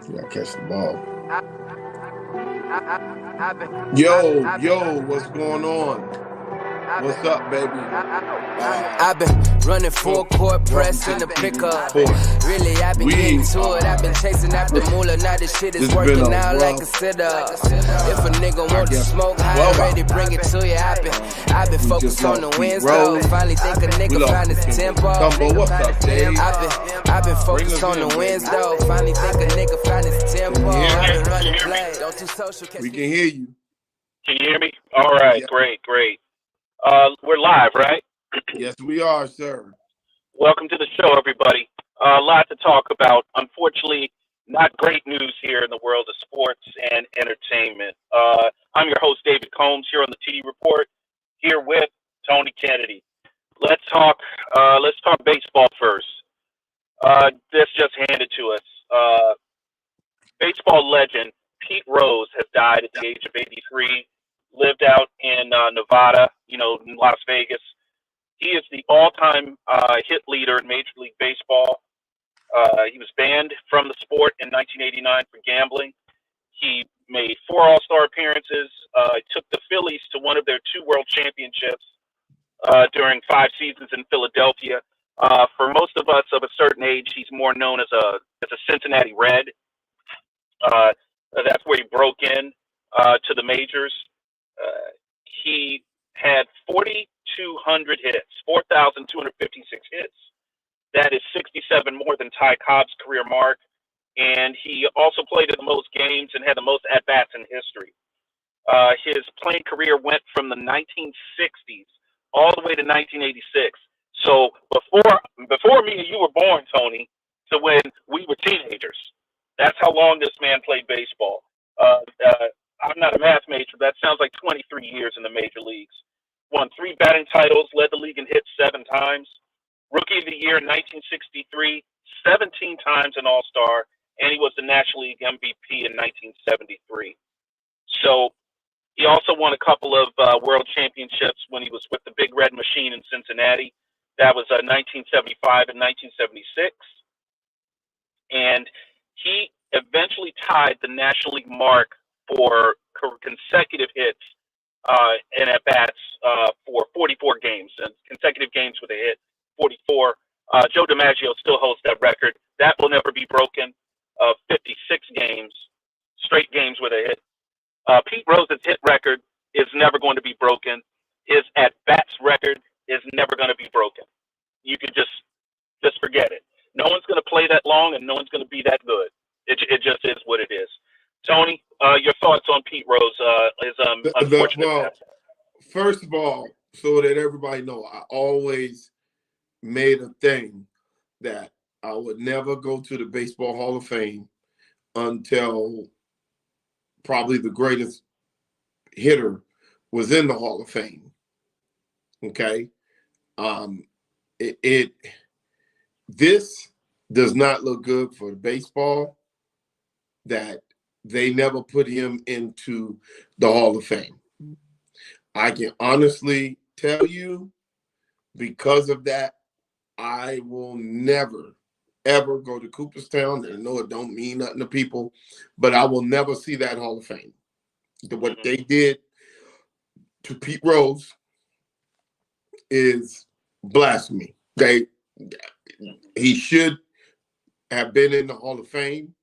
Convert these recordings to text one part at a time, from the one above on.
You gotta catch the ball. Yo, what's going on? What's up, baby? I've been running full court press in the pickup. Really, I've been getting to it. I've been chasing after moolah. Now this shit is working out like a sit-up. If a nigga want to smoke high and ready, bring it to you. I've been focused on the wins though. Finally think a nigga found his tempo. What's up, Dave? I've been focused on the wins though. Finally think a nigga found his tempo. I've been running play. Don't do social. We can hear you. Can you hear me? All right, great. We're live, right? Yes, we are, sir. Welcome to the show, everybody. A lot to talk about. Unfortunately, not great news here in the world of sports and entertainment. I'm your host, David Combs, here on the TD Report, here with Tony Kennedy. Let's talk baseball first. This just handed to us. Baseball legend Pete Rose has died at the age of 83. Lived out in Nevada, in Las Vegas. He is the all-time hit leader in Major League Baseball. He was banned from the sport in 1989 for gambling. He made 4 All-Star appearances. Took the Phillies to one of their 2 World Championships during 5 seasons in Philadelphia. For most of us of a certain age, he's more known as a Cincinnati Red. That's where he broke in to the majors. He had 4,200 hits, 4,256 hits. That is 67 more than Ty Cobb's career mark. And he also played in the most games and had the most at-bats in history. His playing career went from the 1960s all the way to 1986. So before me and you were born, Tony, to when we were teenagers. That's how long this man played baseball. I'm not a math major, but that sounds like 23 years in the major leagues. Won 3 batting titles, led the league in hits 7 times. Rookie of the Year in 1963, 17 times an All-Star, and he was the National League MVP in 1973. So he also won a couple of world championships when he was with the Big Red Machine in Cincinnati. That was 1975 and 1976. And he eventually tied the National League mark for consecutive hits and at-bats for 44 games, and consecutive games with a hit, 44. Joe DiMaggio still holds that record. That will never be broken. 56 games, straight games with a hit. Pete Rose's hit record is never going to be broken. His at-bats record is never going to be broken. You can just forget it. No one's going to play that long, and no one's going to be that good. It just is what it is. Tony, your thoughts on Pete Rose, his unfortunate death? First of all, so that everybody know, I always made a thing that I would never go to the Baseball Hall of Fame until probably the greatest hitter was in the Hall of Fame. Okay? This does not look good for baseball that they never put him into the Hall of Fame. I can honestly tell you, because of that, I will never, ever go to Cooperstown. And I know it don't mean nothing to people, but I will never see that Hall of Fame. What they did to Pete Rose is blasphemy. He should have been in the Hall of Fame.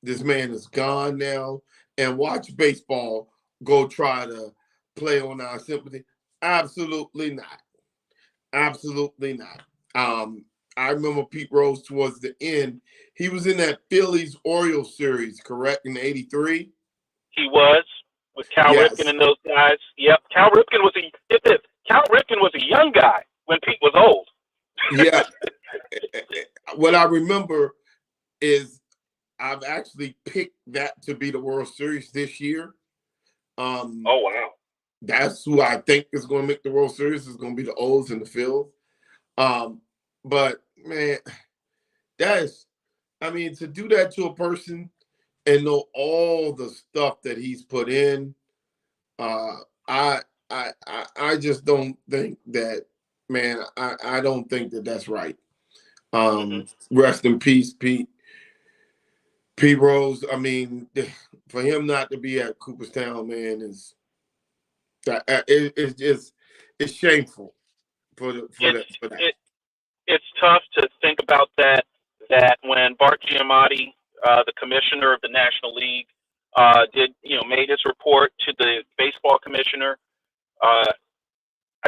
This man is gone now, and watch baseball go try to play on our sympathy. Absolutely not. Absolutely not. I remember Pete Rose towards the end. He was in that Phillies-Orioles series, correct, in '83? He was, with Cal Ripken and those guys. Yep, Cal Ripken was a young guy when Pete was old. Yeah. What I remember is I've actually picked that to be the World Series this year. Oh, wow. That's who I think is going to make the World Series. Is going to be the O's and the Phils. But, man, to do that to a person and know all the stuff that he's put in, I just don't think that, man, I don't think that that's right. Rest in peace, Pete. Pete Rose, I mean, for him not to be at Cooperstown, man, is it's just shameful for that. It's tough to think about that when Bart Giamatti, the commissioner of the National League, made his report to the baseball commissioner. I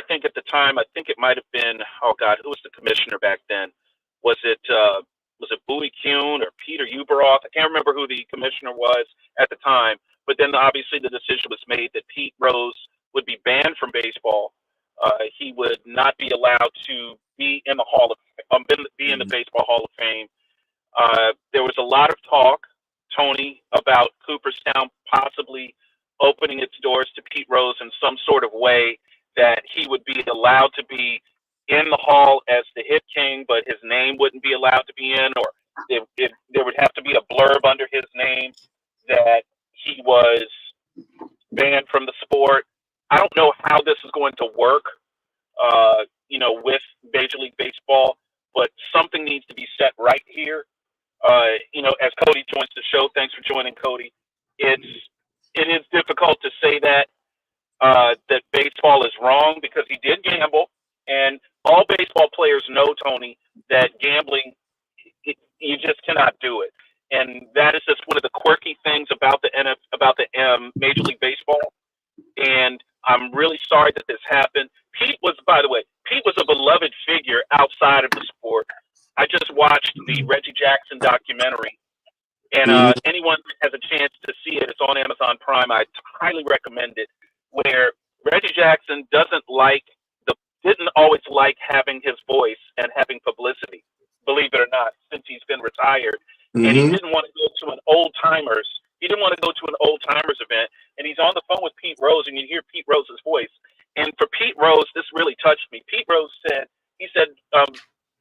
think at the time, I think it might have been, oh God, who was the commissioner back then? Was it Bowie Kuhn or Peter Ueberroth? I can't remember who the commissioner was at the time. But then obviously the decision was made that Pete Rose would be banned from baseball. He would not be allowed to be in the be in the Baseball Hall of Fame. There was a lot of talk, Tony, about Cooperstown possibly opening its doors to Pete Rose in some sort of way, that he would be allowed to be in the hall as the hit king, but his name wouldn't be allowed to be in, or there would have to be a blurb under his name that he was banned from the sport. I don't know how this is going to work, with Major League Baseball, but something needs to be set right here. As Cody joins the show, thanks for joining, Cody. It is difficult to say that baseball is wrong, because he did gamble, and all baseball players know, Tony, that gambling, you just cannot do it, and that is just one of the quirky things about the Major League Baseball. And I'm really sorry that this happened. Pete was a beloved figure outside of the sport. I just watched the Reggie Jackson documentary, and anyone has a chance to see it, it's on Amazon Prime. I highly recommend it. Where Reggie Jackson didn't always like having his voice and having publicity, believe it or not, since he's been retired. Mm-hmm. And he didn't want to go to an old timers event, and he's on the phone with Pete Rose, and you hear Pete Rose's voice. And for Pete Rose, this really touched me. Pete Rose said,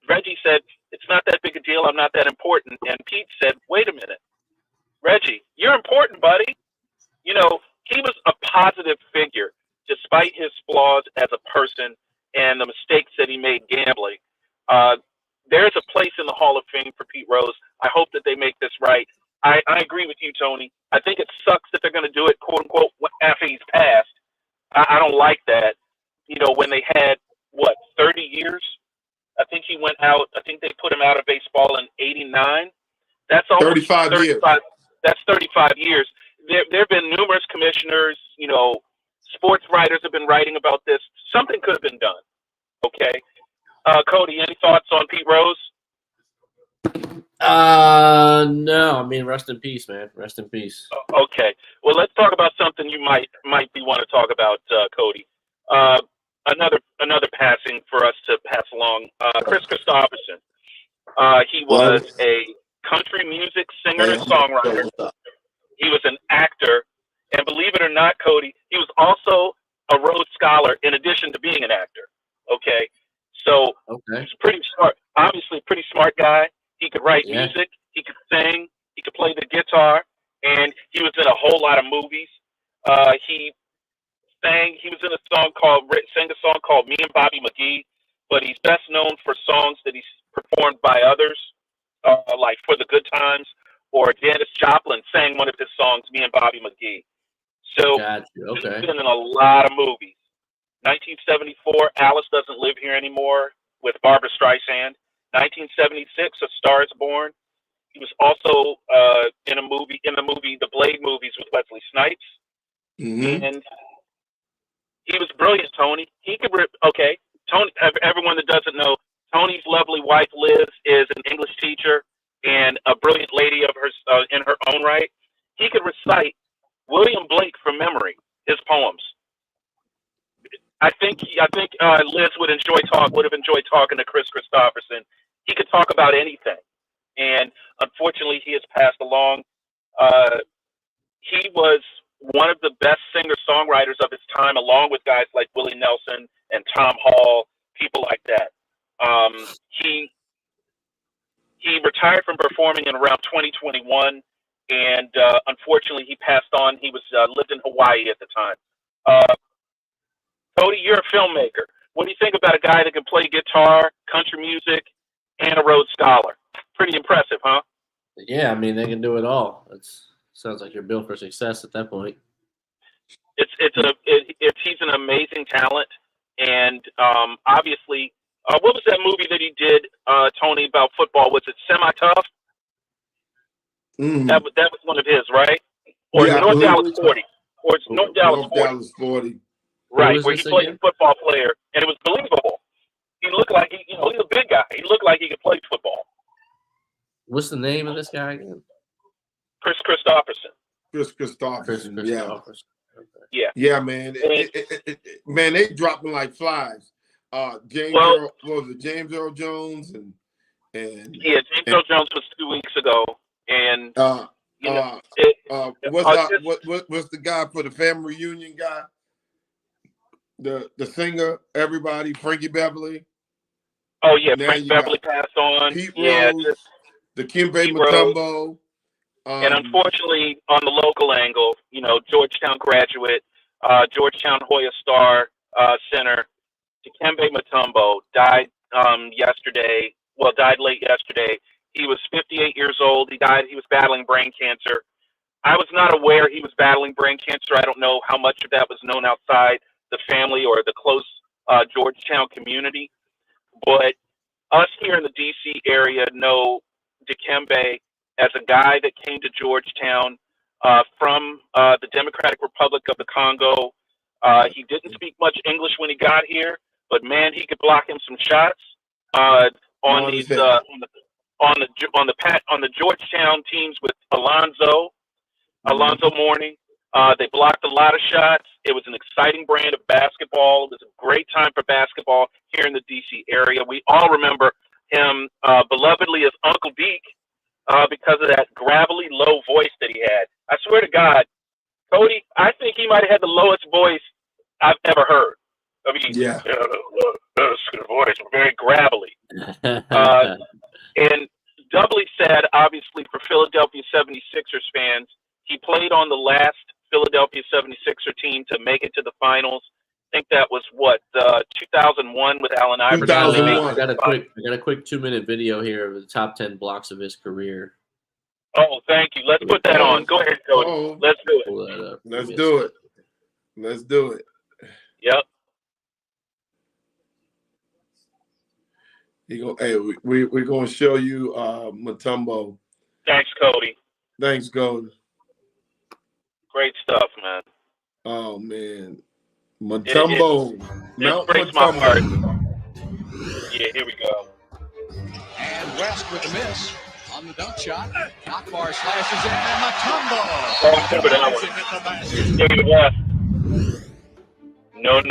Reggie said, it's not that big a deal, I'm not that important. And Pete said, wait a minute, Reggie, you're important, buddy. He was a positive figure, despite his flaws as a person and the mistakes that he made gambling. There's a place in the Hall of Fame for Pete Rose. I hope that they make this right. I agree with you, Tony. I think it sucks that they're going to do it, quote unquote, after he's passed. I don't like that. When they had, 30 years? I think he went out. I think they put him out of baseball in '89. That's almost 35 years. That's 35 years. There have been numerous commissioners, sports writers have been writing about this. Something could have been done. Okay. Cody, any thoughts on Pete Rose? No. I mean, rest in peace, man. Rest in peace. Okay. Well, let's talk about something you might want to talk about, Cody. Another passing for us to pass along. Kris Kristofferson. He was a country music singer and songwriter. He was an actor, and believe it or not, Cody, he was also a Rhodes Scholar in addition to being an actor. Okay, so he's pretty smart. Obviously, a pretty smart guy. He could write music. He could sing. He could play the guitar, and he was in a whole lot of movies. He was in sang a song called "Me and Bobby McGee," but he's best known for songs that he's performed by others, like "For the Good Times." Or Janis Joplin sang one of his songs, "Me and Bobby McGee." So he's been in a lot of movies. 1974, Alice Doesn't Live Here Anymore with Barbra Streisand. 1976, A Star Is Born. He was also in the movie, the Blade movies with Wesley Snipes. Mm-hmm. And he was brilliant, Tony. Tony. Everyone that doesn't know, Tony's lovely wife Liz is an English teacher and a brilliant lady of hers in her own right. He could recite William Blake from memory, his poems. I think Liz would have enjoyed talking to Kris Kristofferson. He could talk about anything, and unfortunately, he has passed along. He was one of the best singer-songwriters of his time, along with guys like Willie Nelson and Tom Hall, people like that. He retired from performing in around 2021, and unfortunately, he passed on. He was lived in Hawaii at the time. Cody, you're a filmmaker. What do you think about a guy that can play guitar, country music, and a Rhodes Scholar? Pretty impressive, huh? Yeah, I mean they can do it all. It sounds like you're built for success at that point. He's an amazing talent, and obviously, what was that movie that he did, Tony, about football? Was it Semi-Tough? Mm-hmm. That was one of his, right? Or North Dallas 40, or it's North Dallas 40. Right, where he played a football player, and it was believable. He looked like he's a big guy. He looked like he could play football. What's the name of this guy again? Kris Kristofferson. Kris Kristofferson. Yeah. Yeah. Yeah, man. Man, they dropped him like flies. James Earl Jones and James Earl Jones was 2 weeks ago, and what's the guy for the family reunion guy? The singer, everybody, Frankie Beverly. Oh yeah, Frankie Beverly passed on. Pete Rose, Dikembe Mutombo. And unfortunately, on the local angle, Georgetown graduate, Georgetown Hoya Star center, Dikembe Mutombo died yesterday. Well, died late yesterday. He was 58 years old. He died. He was battling brain cancer. I was not aware he was battling brain cancer. I don't know how much of that was known outside the family or the close Georgetown community. But us here in the D.C. area know Dikembe as a guy that came to Georgetown from the Democratic Republic of the Congo. He didn't speak much English when he got here, but man, he could block him some shots on the Georgetown teams with Alonzo Mourning. They blocked a lot of shots. It was an exciting brand of basketball. It was a great time for basketball here in the D.C. area. We all remember him belovedly as Uncle Deke because of that gravelly, low voice that he had. I swear to God, Cody, I think he might have had the lowest voice I've ever heard. I mean, voice, very gravelly. And doubly sad, obviously, for Philadelphia 76ers fans. He played on the last Philadelphia 76er team to make it to the finals. I think that was 2001 with Allen Iverson. 2001. I got a quick 2-minute video here of the top 10 blocks of his career. Oh, thank you. Let's put that on. Go ahead, Cody. Let's do it. Pull that up. Let's do it. Yep. We're gonna show you Mutombo. Thanks, Cody. Thanks, Cody. Great stuff, man. Oh man, Mutombo. It breaks my heart. Yeah, here we go. And West with a miss on the dunk shot. Akbar slashes in, and Mutombo. David West. No.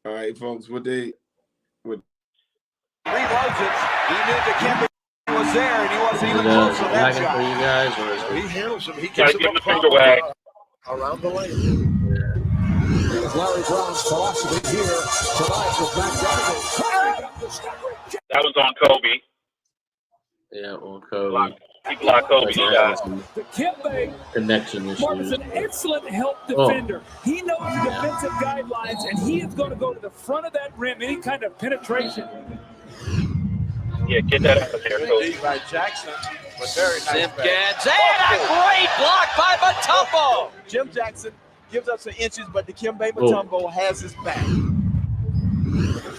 All right, folks. Reloads it. He knew Dikembe was there, and he wasn't even close on that shot. For you guys, or He handles him. He Gotta gives give him him the finger wag. Around the lane. Here's Larry Brown's philosophy here tonight with Matt Donovan. That was on Kobe. Yeah, on Kobe. He blocked Kobe's shot. Dikembe Connection Mark is issues. an excellent help defender. He knows the defensive guidelines, and he is going to go to the front of that rim, any kind of penetration. Yeah, get that out of there, Kobe. By Jackson, but very nice. Simpkins, and a great block by Mutombo. Jim Jackson gives up some inches, but Dikembe Mutombo has his back.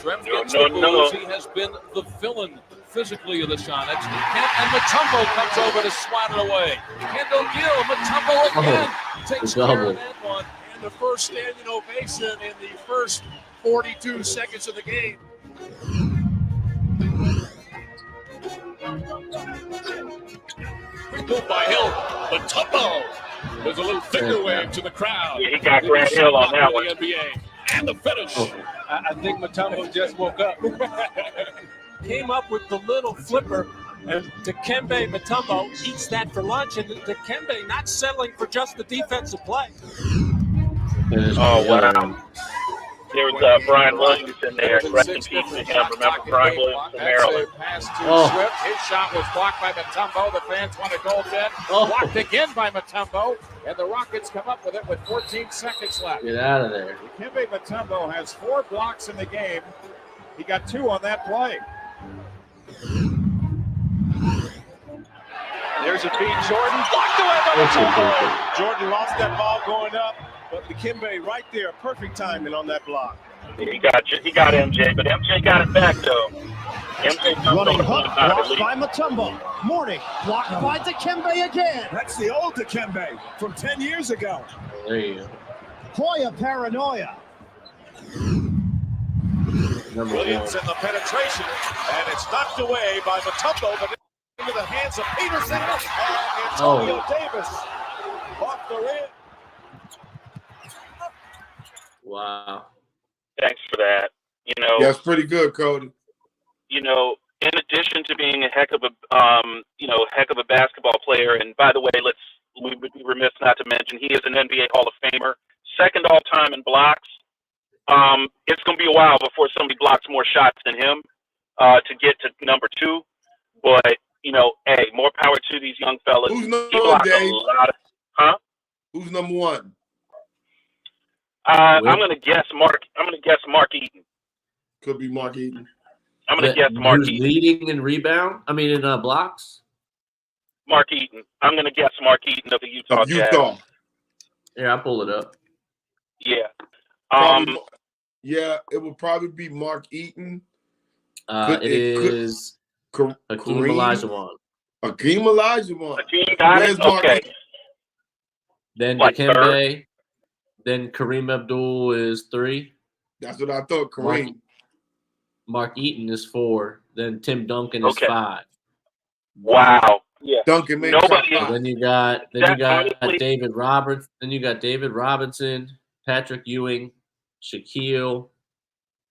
No. He has been the villain physically of the Sonics. And Mutombo comes over to swat it away. Kendall Gill, Mutombo again takes care of that one. And the first standing ovation in the first 42 seconds of the game. Pulled by Hill. Mutombo. There's a little finger wave to the crowd. Yeah, he got Grant Hill on that one. The NBA. And the finish. I think Mutombo just woke up. Came up with the little flipper, and Dikembe Mutombo eats that for lunch, and Dikembe not settling for just the defensive play. Oh, wow. There was Brian Williams in there. Rest in peace to him. Remember Brian Williams from Maryland? Pass to Swift. His shot was blocked by Mutombo. The fans want a goal then. Blocked again by Mutombo. And the Rockets come up with it with 14 seconds left. Get out of there. Dikembe Mutombo has 4 blocks in the game. He got 2 on that play. There's a feed. Jordan blocked away by Mutombo. Jordan lost that ball going up, but Dikembe right there, perfect timing on that block. He got MJ, but MJ got it back though. MJ running hook, blocked by Mutombo. Mourning, blocked by Dikembe again. That's the old Dikembe from 10 years ago. There you go. Hoya paranoia. Williams in the penetration, and it's knocked away by Mutombo, but into the hands of Peterson, and Antonio Davis off the rim. Wow. Thanks for that. You know, that's pretty good, Cody. You know, in addition to being a heck of a basketball player, and by the way, we would be remiss not to mention he is an NBA Hall of Famer, second all time in blocks. It's going to be a while before somebody blocks more shots than him to get to number 2. But you know, hey, more power to these young fellas. Who's number 1, Dave? Who's number 1? I'm going to guess Mark Eaton. Could be Mark Eaton. I'm going to guess Mark Eaton. Leading in rebound? I mean, in blocks? Mark Eaton. I'm going to guess Mark Eaton of the Utah Jazz. Yeah, I'll pull it up. Yeah. Yeah, it will probably be Mark Eaton. It is Hakeem Olajuwon. Hakeem Olajuwon. Hakeem got it? Okay. Then Dikembe. Then Kareem Abdul is 3. That's what I thought, Kareem. Mark Eaton is 4. Then Tim Duncan is 5. Wow. Yeah. Duncan made nobody. Then you got David Roberts. Then you got David Robinson, Patrick Ewing, Shaquille,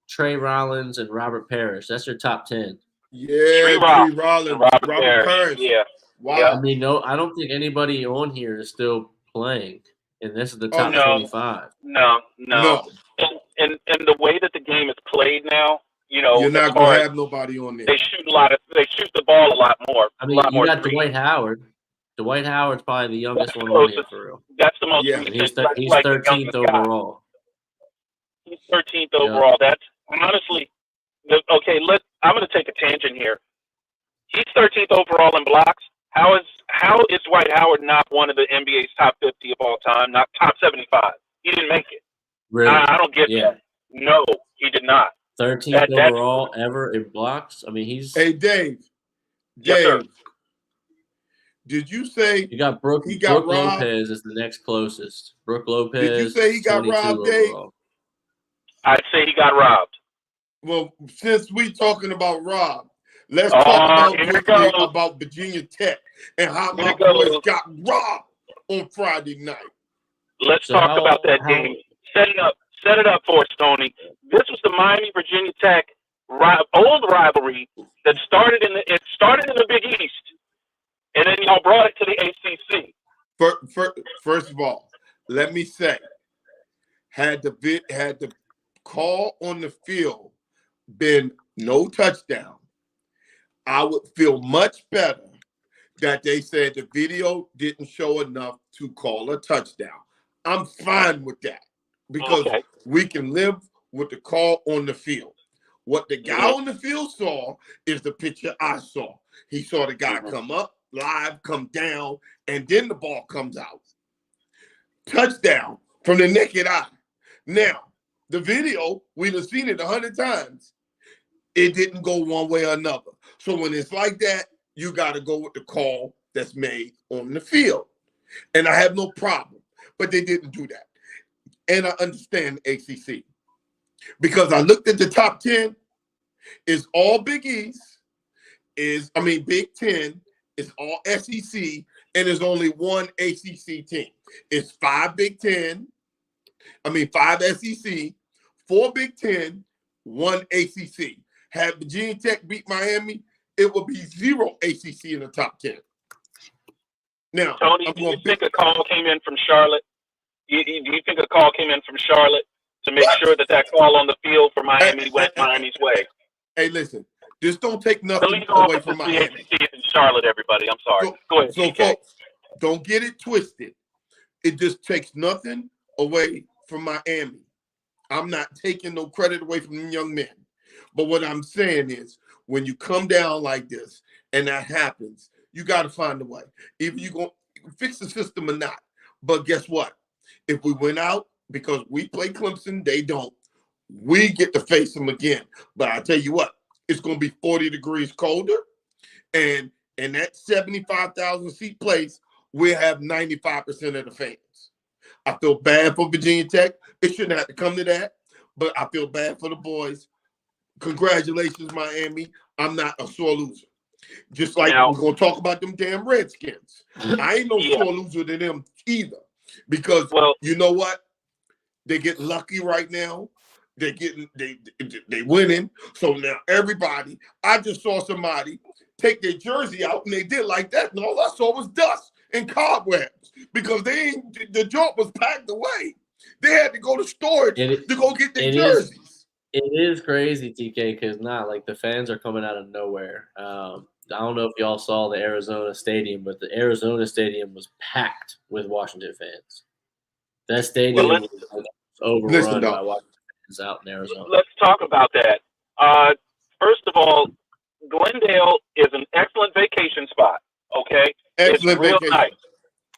Trey Rollins, and Robert Parrish. That's your top 10. Yeah, Trey Rollins, Robert Parrish. Yeah. Wow. I mean, I don't think anybody on here is still playing, and this is the top 25. No. And the way that the game is played now, you know, you're not gonna have nobody on there. They shoot the ball a lot more. I mean, you got Dwight Howard. Dwight Howard's probably the youngest one on here for real. That's the most. Yeah, he's 13th overall. He's 13th overall. That's honestly okay. I'm going to take a tangent here. He's 13th overall in blocks. How is Dwight Howard not one of the NBA's top 50 of all time? Not top 75. He didn't make it. Really? I don't get that. No, he did not. 13th overall ever in blocks. I mean, he's. Hey, Dave. Yes, sir. Did you say you got Brooke Lopez is the next closest? Brooke Lopez. Did you say he got robbed, Dave? I'd say he got robbed. Well, since we talking about Rob, let's talk about Virginia Tech and how my boys got robbed on Friday night. Let's talk about that game. Set it up for us, Tony. This was the Miami-Virginia Tech old rivalry that started in the Big East, and then y'all brought it to the ACC. First of all, let me say, had the call on the field been no touchdown, I would feel much better that they said the video didn't show enough to call a touchdown. I'm fine with that because we can live with the call on the field. What the guy on the field saw is the picture I saw. He saw the guy come up, live, come down, and then the ball comes out. Touchdown from the naked eye. Now, the video, we've seen it 100 times. It didn't go one way or another. So when it's like that, you got to go with the call that's made on the field. And I have no problem. But they didn't do that. And I understand the ACC. Because I looked at the top 10. It's all Big East. Big 10. It's all SEC. And there's only one ACC team. It's 5 Big 10. 5 SEC, 4 Big 10, 1 ACC. Had Virginia Tech beat Miami, it would be 0 ACC in the top 10. Now, Tony, do you think a call came in from Charlotte? Do you think a call came in from Charlotte to make sure that call on the field for Miami went Miami's way? Hey, listen, just don't take nothing away from Miami. In Charlotte, everybody. I'm sorry. Go ahead. So, folks, don't get it twisted. It just takes nothing away from Miami. I'm not taking no credit away from them young men. But what I'm saying is, when you come down like this and that happens, you got to find a way. Either you're going to fix the system or not. But guess what? If we went out, because we play Clemson, they don't, we get to face them again. But I tell you what, it's going to be 40 degrees colder. And in that 75,000 seat place, we'll have 95% of the fans. I feel bad for Virginia Tech. It shouldn't have to come to that, but I feel bad for the boys. Congratulations, Miami. I'm not a sore loser. Just like we're going to talk about them damn Redskins. I ain't no sore loser to them either. Because you know what? They get lucky right now. They winning. So now everybody, I just saw somebody take their jersey out and they did like that. And all I saw was dust and cobwebs because the joint was packed away. They had to go to storage to go get their jerseys. It is crazy, TK, because the fans are coming out of nowhere. I don't know if y'all saw the Arizona Stadium, but the Arizona Stadium was packed with Washington fans. That stadium was overrun by Washington fans out in Arizona. Let's talk about that. First of all, Glendale is an excellent vacation spot. Okay, excellent it's real vacation. nice.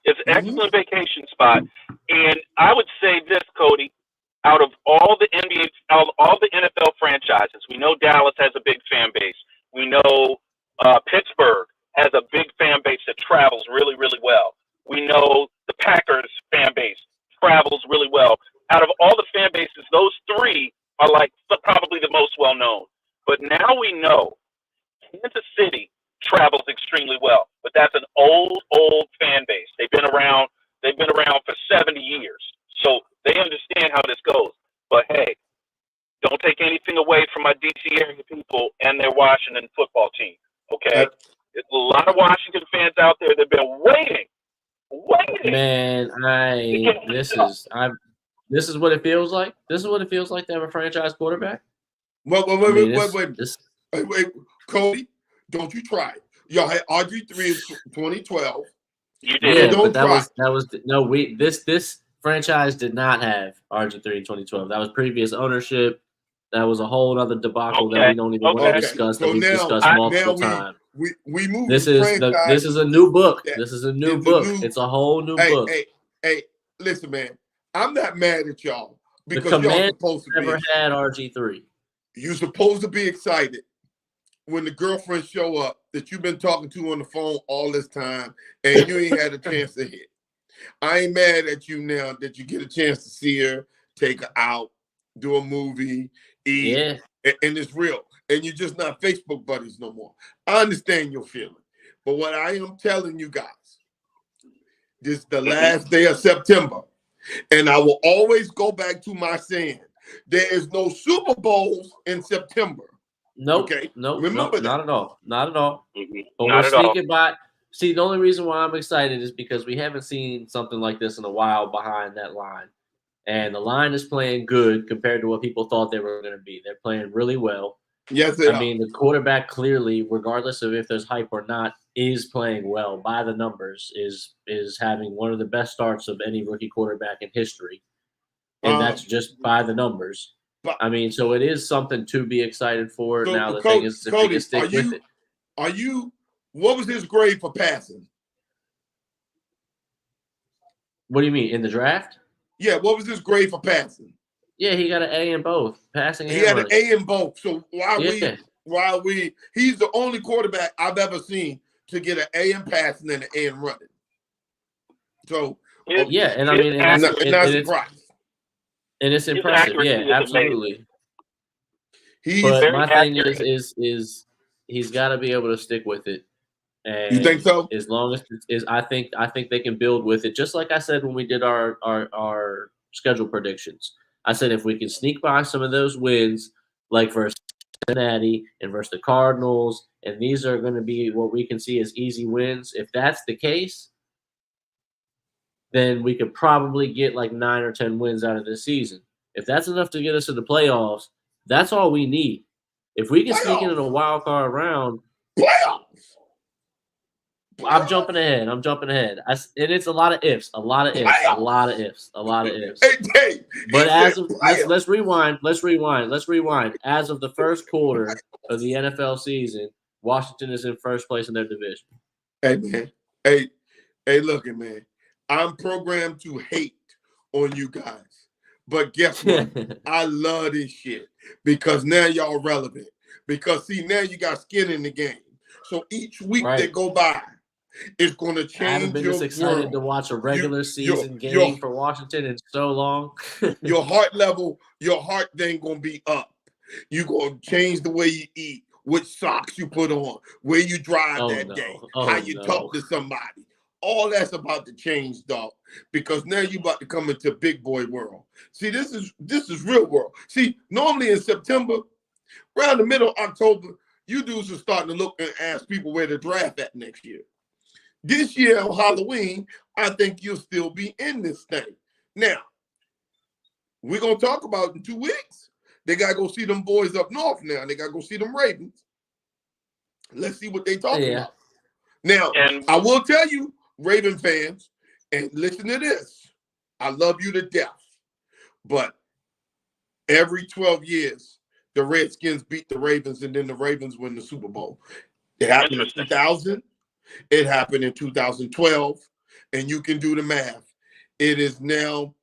It's an excellent vacation spot, and I would say this, Cody. Out of all the NBA, all the NFL franchises, we know Dallas has a big fan base. We know Pittsburgh has a big fan base that travels really, really well. We know the Packers fan base travels really well. Out of all the fan bases, those three are probably the most well known. But now we know Kansas City travels extremely well, but that's an old fan base. They've been around for 70 years. So they understand how this goes. But hey, don't take anything away from my DC area people and their Washington football team. Okay? There's a lot of Washington fans out there that have been waiting. Man, this is what it feels like. This is what it feels like to have a franchise quarterback. Wait, Cody, don't you try it. Y'all had RG3 in 2012. You did. Yeah, but this franchise did not have RG3 in 2012. That was previous ownership. That was a whole other debacle that we don't even want to discuss. That we've discussed multiple times. We moved. This is a new book. This is a new book. It's a whole new book. Hey, listen, man. I'm not mad at y'all because the y'all supposed to never had RG3. You're supposed to be excited when the girlfriend show up that you've been talking to on the phone all this time and you ain't had a chance to hit. I ain't mad at you now that you get a chance to see her, take her out, do a movie, eat, and it's real. And you're just not Facebook buddies no more. I understand your feeling. But what I am telling you guys, this is the last day of September. And I will always go back to my saying, there is no Super Bowls in September. Nope. Okay. Nope. Remember that. Not at all. Not at all. Mm-hmm. But we're sneaking by. See, the only reason why I'm excited is because we haven't seen something like this in a while behind that line. And the line is playing good compared to what people thought they were going to be. They're playing really well. Yes, I mean, the quarterback clearly, regardless of if there's hype or not, is playing well by the numbers, is having one of the best starts of any rookie quarterback in history. And that's just by the numbers. I mean, so it is something to be excited for. Now, the thing is, if we can stick with it. What was his grade for passing? What do you mean, in the draft? Yeah, what was his grade for passing? Yeah, he got an A in both, passing and running. He had an A in both. So he's the only quarterback I've ever seen to get an A in passing and an A in running. So and I mean, and it's impressive. Yeah, absolutely. But my thing is he's got to be able to stick with it. And you think so? As long as I think they can build with it. Just like I said when we did our schedule predictions. I said if we can sneak by some of those wins, like versus Cincinnati and versus the Cardinals, and these are going to be what we can see as easy wins. If that's the case, then we could probably get like 9 or 10 wins out of this season. If that's enough to get us to the playoffs, that's all we need. If we can sneak into a wild card round, I'm jumping ahead. And it's a lot of ifs. Hey, but as of let's rewind. As of the first quarter of the NFL season, Washington is in first place in their division. Hey man, hey, look, man. I'm programmed to hate on you guys, but guess what? I love this shit because now y'all relevant. Because see, now you got skin in the game. So each week that go by, it's going to change. I haven't been this excited to watch a regular season game for Washington in so long. Your heart ain't going to be up. You're going to change the way you eat, which socks you put on, where you drive day, how you talk to somebody. All that's about to change, dog, because now you about to come into big boy world. See, this is real world. See, normally in September, around the middle of October, you dudes are starting to look and ask people where to draft at next year. This year on Halloween, I think you'll still be in this thing. Now, we're going to talk about in 2 weeks. They got to go see them boys up north now. They got to go see them Ravens. Let's see what they talking about. Now, I will tell you, Raven fans, and listen to this. I love you to death. But every 12 years, the Redskins beat the Ravens, and then the Ravens win the Super Bowl. It happened in 2000. It happened in 2012. And you can do the math. It is now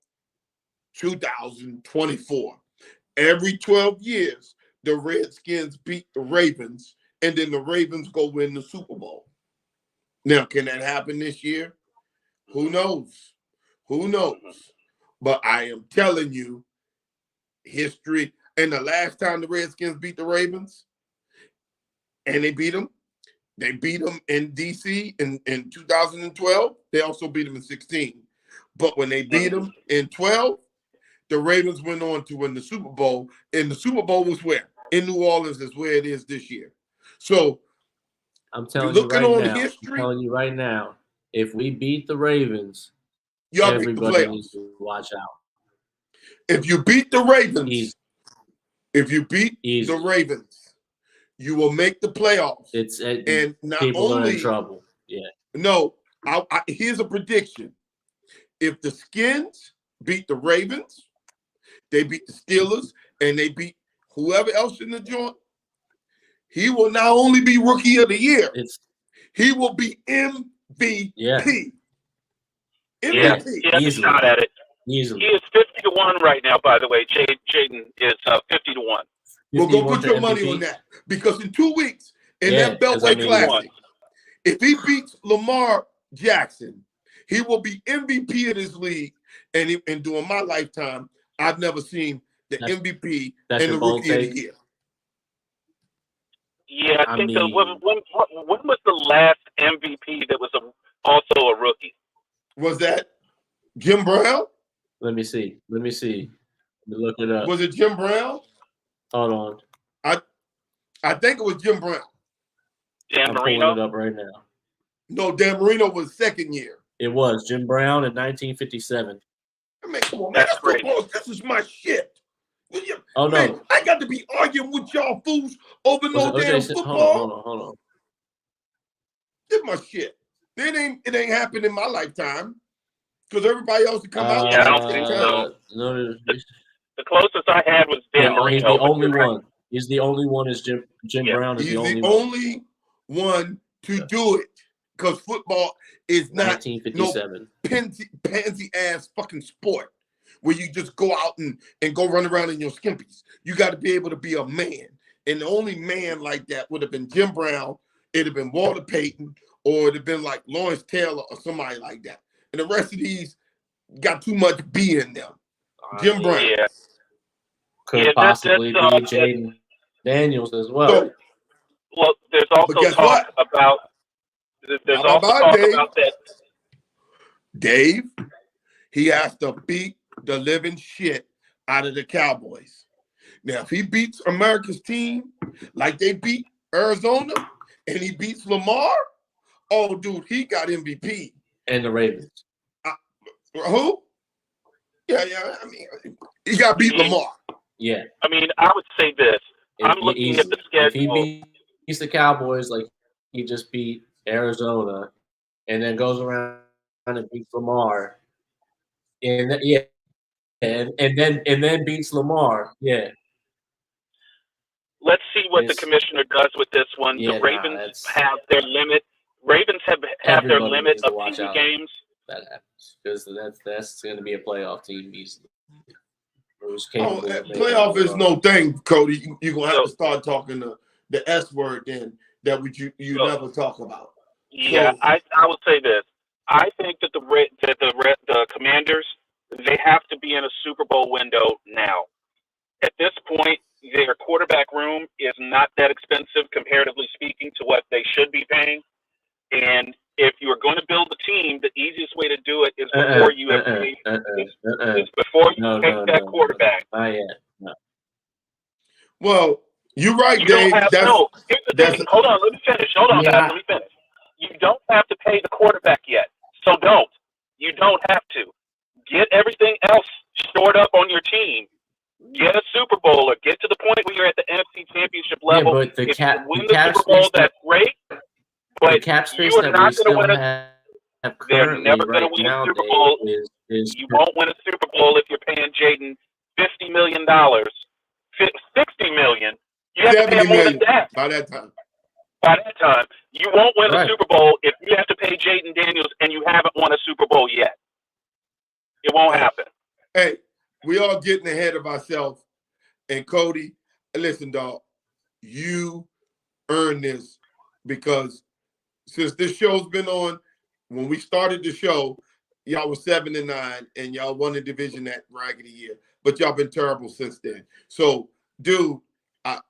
2024. Every 12 years, the Redskins beat the Ravens, and then the Ravens go win the Super Bowl. Now, can that happen this year? Who knows? Who knows? But I am telling you, history. And the last time the Redskins beat the Ravens, and they beat them in D.C. in 2012. They also beat them in 16. But when they beat them in 12, the Ravens went on to win the Super Bowl. And the Super Bowl was where? In New Orleans is where it is this year. So, I'm telling you right now, if we beat the Ravens, everybody needs to watch out. If you beat the Ravens, the Ravens, you will make the playoffs. And not people only are in trouble. Yeah. No, here's a prediction. If the Skins beat the Ravens, they beat the Steelers, and they beat whoever else in the joint, he will not only be Rookie of the Year, he will be MVP. Yeah, he has a shot at it. Easily. He is 50-1 right now, by the way. Jaden is 50-1. Well, go put your money on that. Because in 2 weeks, in that Beltway Classic, if he beats Lamar Jackson, he will be MVP of this league. And during my lifetime, I've never seen the MVP and the Rookie of the Year. Yeah, I think when was the last MVP that was also a rookie? Was that Jim Brown? Let me see. Let me look it up. Was it Jim Brown? Hold on. I think it was Jim Brown. Dan Marino? I'm pulling it up right now. No, Dan Marino was second year. It was Jim Brown in 1957. I mean, come on, man. That's great. This is my shit. Oh, no. Man, I got to be arguing with y'all fools over no damn football. Hold on. This is my shit. It ain't happened in my lifetime because everybody else to come out. Yeah, I don't think so. No, the closest I had was Dan Marino. He's the only one. He's the only one. Is Jim Brown is he's the only one to do it because football is not 1957. No pansy ass fucking sport where you just go out and go run around in your skimpies. You got to be able to be a man. And the only man like that would have been Jim Brown. It'd have been Walter Payton, or it'd have been like Lawrence Taylor or somebody like that. And the rest of these got too much B in them. Jim Brown. Yeah. Could possibly be Jaden Daniels as well. Well, there's also talk about that. Dave, he has to beat the living shit out of the Cowboys. Now, if he beats America's team like they beat Arizona and he beats Lamar, oh, dude, he got MVP. And the Ravens. Who? Yeah. I mean, he got beat Lamar. Yeah. I mean, I would say this. I'm looking at the schedule. If he beats the Cowboys like he just beat Arizona and then goes around and beats Lamar, and then beats Lamar. Yeah. Let's see what the commissioner does with this one. The Ravens have their limit. Ravens have their limit of TV games. That happens because that's going to be a playoff team easily. Playoff is no thing, Cody. You're gonna have to start talking the S word then that you never talk about. Yeah, so, I would say this. I think that the Commanders, they have to be in a Super Bowl window now. At this point, their quarterback room is not that expensive, comparatively speaking, to what they should be paying. And if you are going to build a team, the easiest way to do it is before you have paid. Before you take that quarterback. Not yet. No. Well, you're right, Dave. Hold on, let me finish. Guys, let me finish. You don't have to pay the quarterback yet, so don't. You don't have to. Get everything else stored up on your team. Get a Super Bowl or get to the point where you're at the NFC Championship level. Yeah, but if you win the Super Bowl, that's great. But the cap space you are not going to win they're never going to win a Super Bowl. You won't win a Super Bowl if you're paying Jaden $50 million, $60 million. You have to pay more than that by that time. By that time, you won't win a Super Bowl if you have to pay Jaden Daniels and you haven't won a Super Bowl yet. It won't happen. Hey, we all getting ahead of ourselves. And Cody, listen, dog, you earned this because since this show's been on, when we started the show, y'all were 7-9 and y'all won the division that raggedy year. But y'all been terrible since then. So, dude, I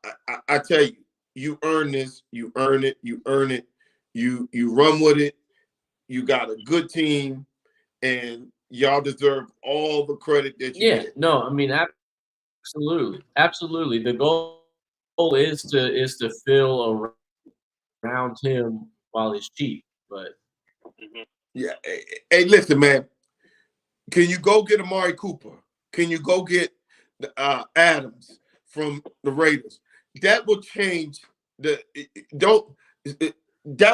tell you, you earn this. You earn it. You earn it. You run with it. You got a good team, and y'all deserve all the credit that you get. No, I mean, absolutely. The goal is to fill around him while he's cheap, but yeah. Hey, listen, man. Can you go get Amari Cooper? Can you go get Adams from the Raiders? That will change that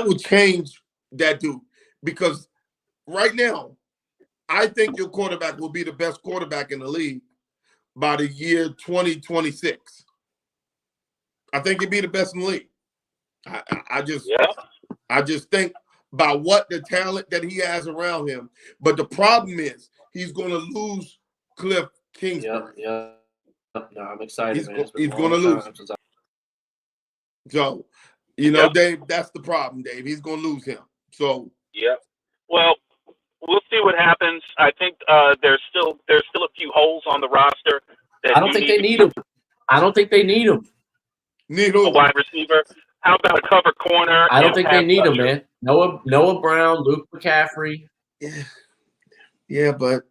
will change that dude, because right now, I think your quarterback will be the best quarterback in the league by the year 2026. I think he'd be the best in the league. I just think by what the talent that he has around him. But the problem is he's going to lose Cliff Kingsbury. Yeah. No, I'm excited. He's going to lose. So, Dave, that's the problem, Dave. He's going to lose him. So, yeah. Well, we'll see what happens. I think there's still a few holes on the roster. I don't think they need him. Need who? A wide receiver. How about a cover corner? I don't think they need him, man. Noah Brown, Luke McCaffrey. Yeah, but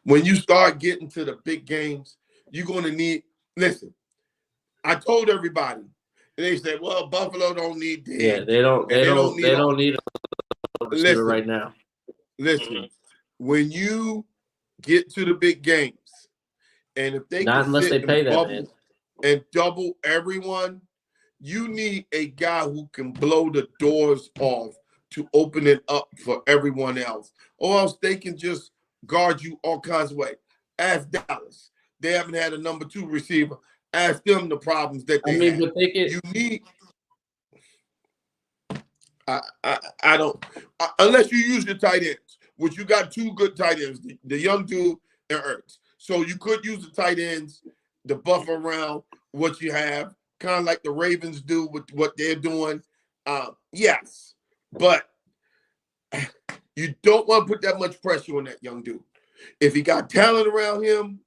when you start getting to the big games, you're going to need. Listen, I told everybody. They said, "Well, Buffalo don't need this." Yeah, they don't need a receiver right now. Listen, when you get to the big games, and if they not unless they pay that, man, and double everyone, you need a guy who can blow the doors off to open it up for everyone else, or else they can just guard you all kinds of ways. Ask Dallas; they haven't had a number 2 receiver. Ask them the problems that they have. But you need. I don't unless you use your tight ends, which you got 2 good tight ends, the young dude and Ertz. So you could use the tight ends to buffer around what you have, kind of like the Ravens do with what they're doing. Yes, but you don't want to put that much pressure on that young dude. If he got talent around him,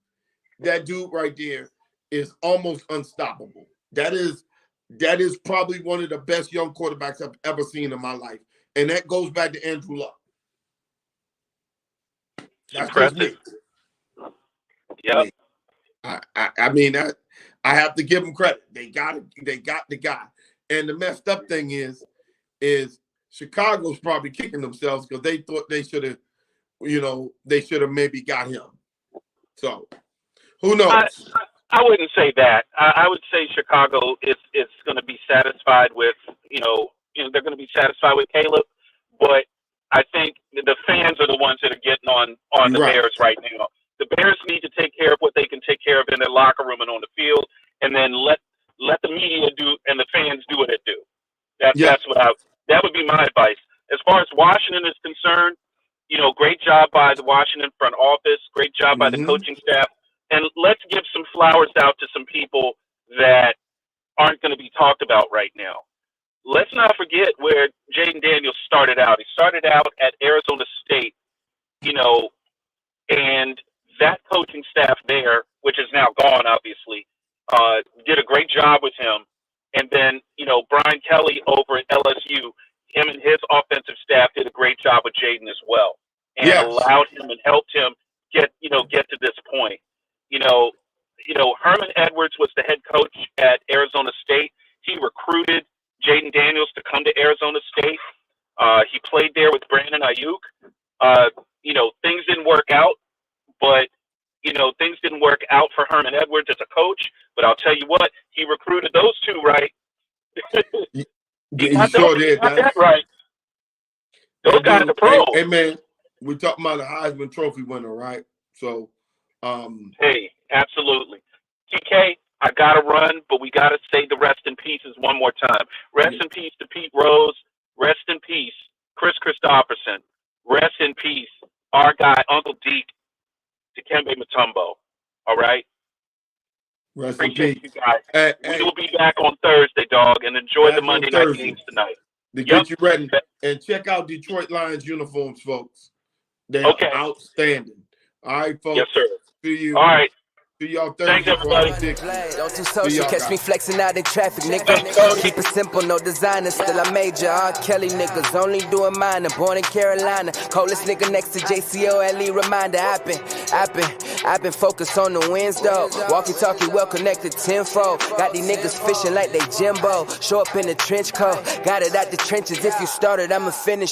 that dude right there is almost unstoppable. That is probably one of the best young quarterbacks I've ever seen in my life. And that goes back to Andrew Luck. That's impressive. Yeah. I mean, I have to give them credit. They got the guy. And the messed up thing is Chicago's probably kicking themselves because they thought they should have maybe got him. So who knows? I wouldn't say that. I would say Chicago is going to be satisfied with, they're going to be satisfied with Caleb. But I think the fans are the ones that are getting on the Bears right now. The Bears need to take care of what they can take care of in their locker room and on the field, and then let the media do and the fans do what it do. That would be my advice. As far as Washington is concerned, great job by the Washington front office, great job by the coaching staff, and let's give some flowers out to some people that aren't going to be talked about right now. Let's not forget where Jayden Daniels started out. He started out at Arizona State, and that coaching staff there, which is now gone, obviously, did a great job with him. And then, Brian Kelly over at LSU, him and his offensive staff did a great job with Jayden as well, and allowed him and helped him get to this point. Herman Edwards was the head coach at Arizona State. He recruited Jayden Daniels to come to Arizona State. He played there with Brandon Ayuk. Things didn't work out, but things didn't work out for Herman Edwards as a coach. But I'll tell you what, he recruited those two right. He sure did. Got that right. Those guys are pros. Hey, man, we're talking about a Heisman Trophy winner, right? So, hey, absolutely. TK, I got to run, but we got to say the rest in pieces one more time. Rest in peace to Pete Rose. Rest in peace, Chris Christopherson. Rest in peace, our guy, Uncle Deke, Dikembe Mutombo. All right? Appreciate you guys. We will be back on Thursday, dog, and enjoy the Monday night games tonight. To get you ready. And check out Detroit Lions uniforms, folks. They're outstanding. All right, folks. Yes, sir. See you. All right. See y'all Thursday. Thanks, everybody. Don't do social, catch me flexing out in traffic, nigga. Keep it simple, no designer. Still I major. R. Kelly niggas only doing minor. Born in Carolina. Coldest nigga next to JCOLE. Reminder, I've been focused on the wins, though. Walkie talkie, well connected tenfold. Got these niggas fishing like they Jimbo. Show up in the trench coat. Got it out the trenches. If you started, I'ma finish.